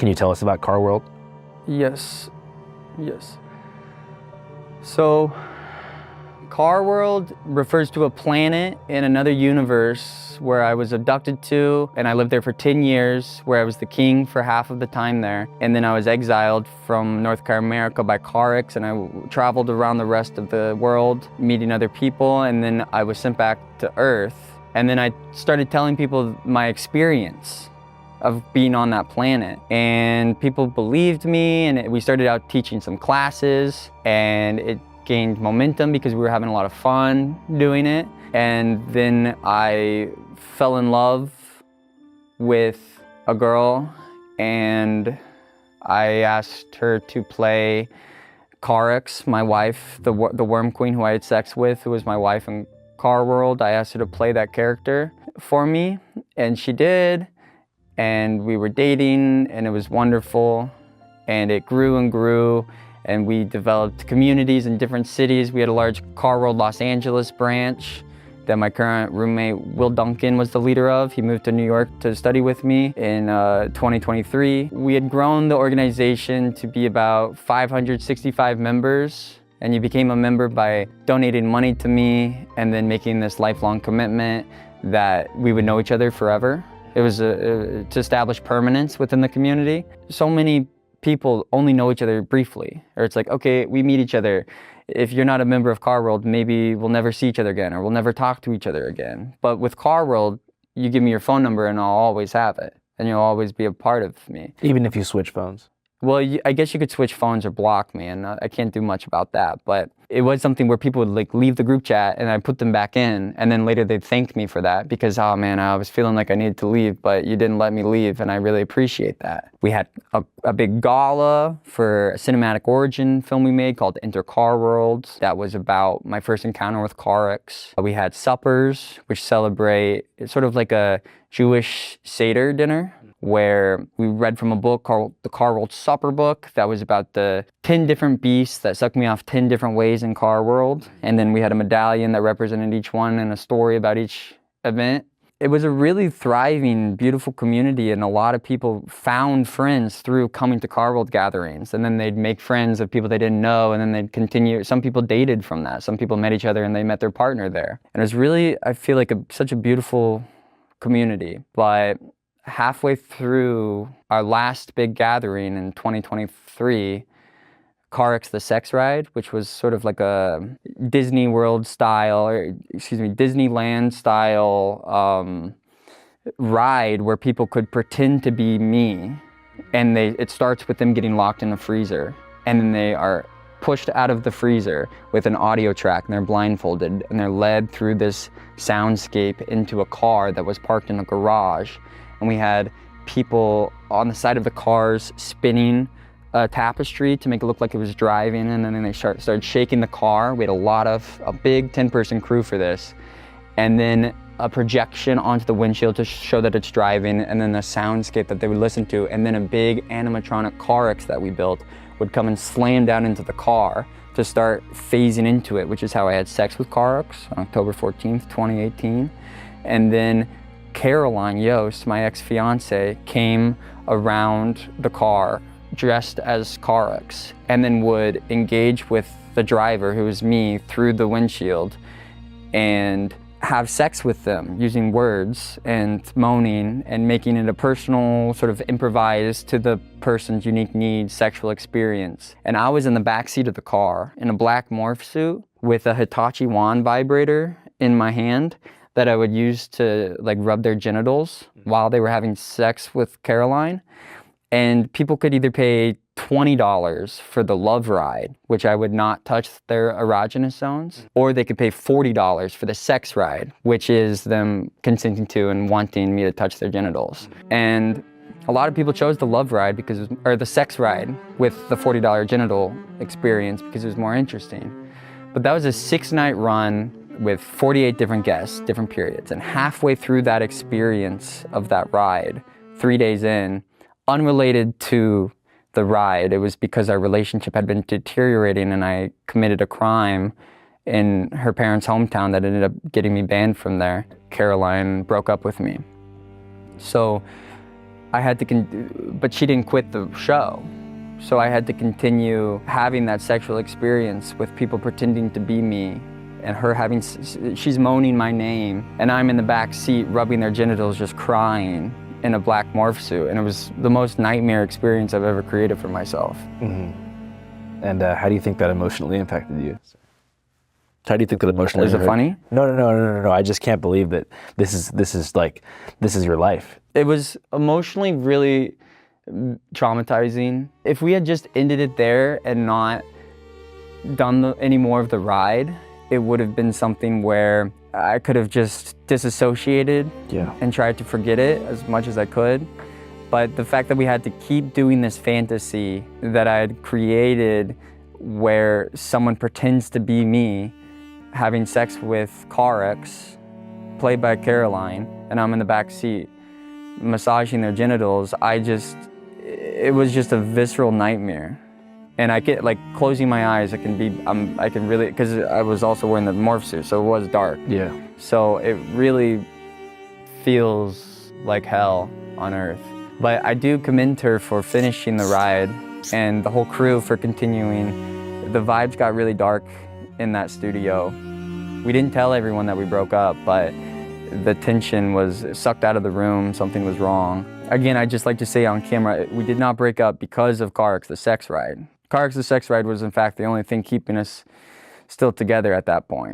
Can you tell us about Car World? Yes. So, Car World refers to a planet in another universe where I was abducted to, and I lived there for 10 years, where I was the king for half of the time there. And then I was exiled from North America by Carix, and I traveled around the rest of the world, meeting other people, and then I was sent back to Earth. And then I started telling people my experience of being on that planet. And people believed me, and we started out teaching some classes, and it gained momentum because we were having a lot of fun doing it. And then I fell in love with a girl, and I asked her to play Carix, my wife, the Worm Queen who I had sex with, who was my wife in Car World. I asked her to play that character for me, and she did. And we were dating, and it was wonderful, and it grew and grew, and we developed communities in different cities. We had a large Car World Los Angeles branch that my current roommate, Will Duncan, was the leader of. He moved to New York to study with me in 2023. We had grown the organization to be about 565 members, and you became a member by donating money to me and then making this lifelong commitment that we would know each other forever. It was to establish permanence within the community. So many people only know each other briefly, or it's like, okay, we meet each other. If you're not a member of Car World, maybe we'll never see each other again, or we'll never talk to each other again. But with Car World, you give me your phone number and I'll always have it, and you'll always be a part of me. Even if you switch phones? Well, I guess you could switch phones or block me, and I can't do much about that. But it was something where people would leave the group chat, and I put them back in, and then later they'd thank me for that because, oh man, I was feeling like I needed to leave, but you didn't let me leave, and I really appreciate that. We had a big gala for a cinematic origin film we made called Enter Car World. That was about my first encounter with Carix. We had suppers, which celebrate, it's sort of like a Jewish Seder dinner, where we read from a book called the Car World Supper Book that was about the 10 different beasts that sucked me off 10 different ways in Car World. And then we had a medallion that represented each one and a story about each event. It was a really thriving, beautiful community, and a lot of people found friends through coming to Car World gatherings. And then they'd make friends of people they didn't know, and then they'd continue. Some people dated from that. Some people met each other and they met their partner there. And it was really, I feel like, such a beautiful community. But halfway through our last big gathering in 2023, Carix the Sex Ride, which was sort of like a Disney World style, or Disneyland style ride where people could pretend to be me. And it starts with them getting locked in a freezer. And then they are pushed out of the freezer with an audio track, and they're blindfolded, and they're led through this soundscape into a car that was parked in a garage. And we had people on the side of the cars spinning a tapestry to make it look like it was driving, and then they started shaking the car. We had a big 10-person crew for this. And then a projection onto the windshield to show that it's driving, and then a soundscape that they would listen to, and then a big animatronic Carix that we built would come and slam down into the car to start phasing into it, which is how I had sex with Carix on October 14th, 2018. And then Caroline Yost, my ex-fiance, came around the car dressed as Carix, and then would engage with the driver, who was me, through the windshield and have sex with them using words and moaning and making it a personal, sort of improvised to the person's unique needs sexual experience. And I was in the back seat of the car in a black morph suit with a Hitachi wand vibrator in my hand that I would use to rub their genitals while they were having sex with Caroline. And people could either pay $20 for the love ride, which I would not touch their erogenous zones, or they could pay $40 for the sex ride, which is them consenting to and wanting me to touch their genitals. And a lot of people chose the love ride or the sex ride with the $40 genital experience because it was more interesting. But that was a 6-night run with 48 different guests, different periods. And halfway through that experience of that ride, 3 days in, unrelated to the ride, it was because our relationship had been deteriorating and I committed a crime in her parents' hometown that ended up getting me banned from there. Caroline broke up with me. So I had to, but she didn't quit the show. So I had to continue having that sexual experience with people pretending to be me, and her having, she's moaning my name, and I'm in the back seat rubbing their genitals, just crying in a black morph suit. And it was the most nightmare experience I've ever created for myself. And how do you think that emotionally impacted you? How do you think that emotionally? Is it funny? No. I just can't believe that this is your life. It was emotionally really traumatizing. If we had just ended it there and not done any more of the ride, it would have been something where I could have just disassociated and tried to forget it as much as I could. But the fact that we had to keep doing this fantasy that I had created where someone pretends to be me, having sex with Carx, played by Caroline, and I'm in the back seat massaging their genitals, it was just a visceral nightmare. And I get, like, closing my eyes, I can really, because I was also wearing the morph suit, so it was dark. Yeah. So it really feels like hell on earth. But I do commend her for finishing the ride and the whole crew for continuing. The vibes got really dark in that studio. We didn't tell everyone that we broke up, but the tension was sucked out of the room, something was wrong. Again, I'd just like to say on camera, we did not break up because of Carx, the sex ride. Carx, the sex ride was in fact the only thing keeping us still together at that point.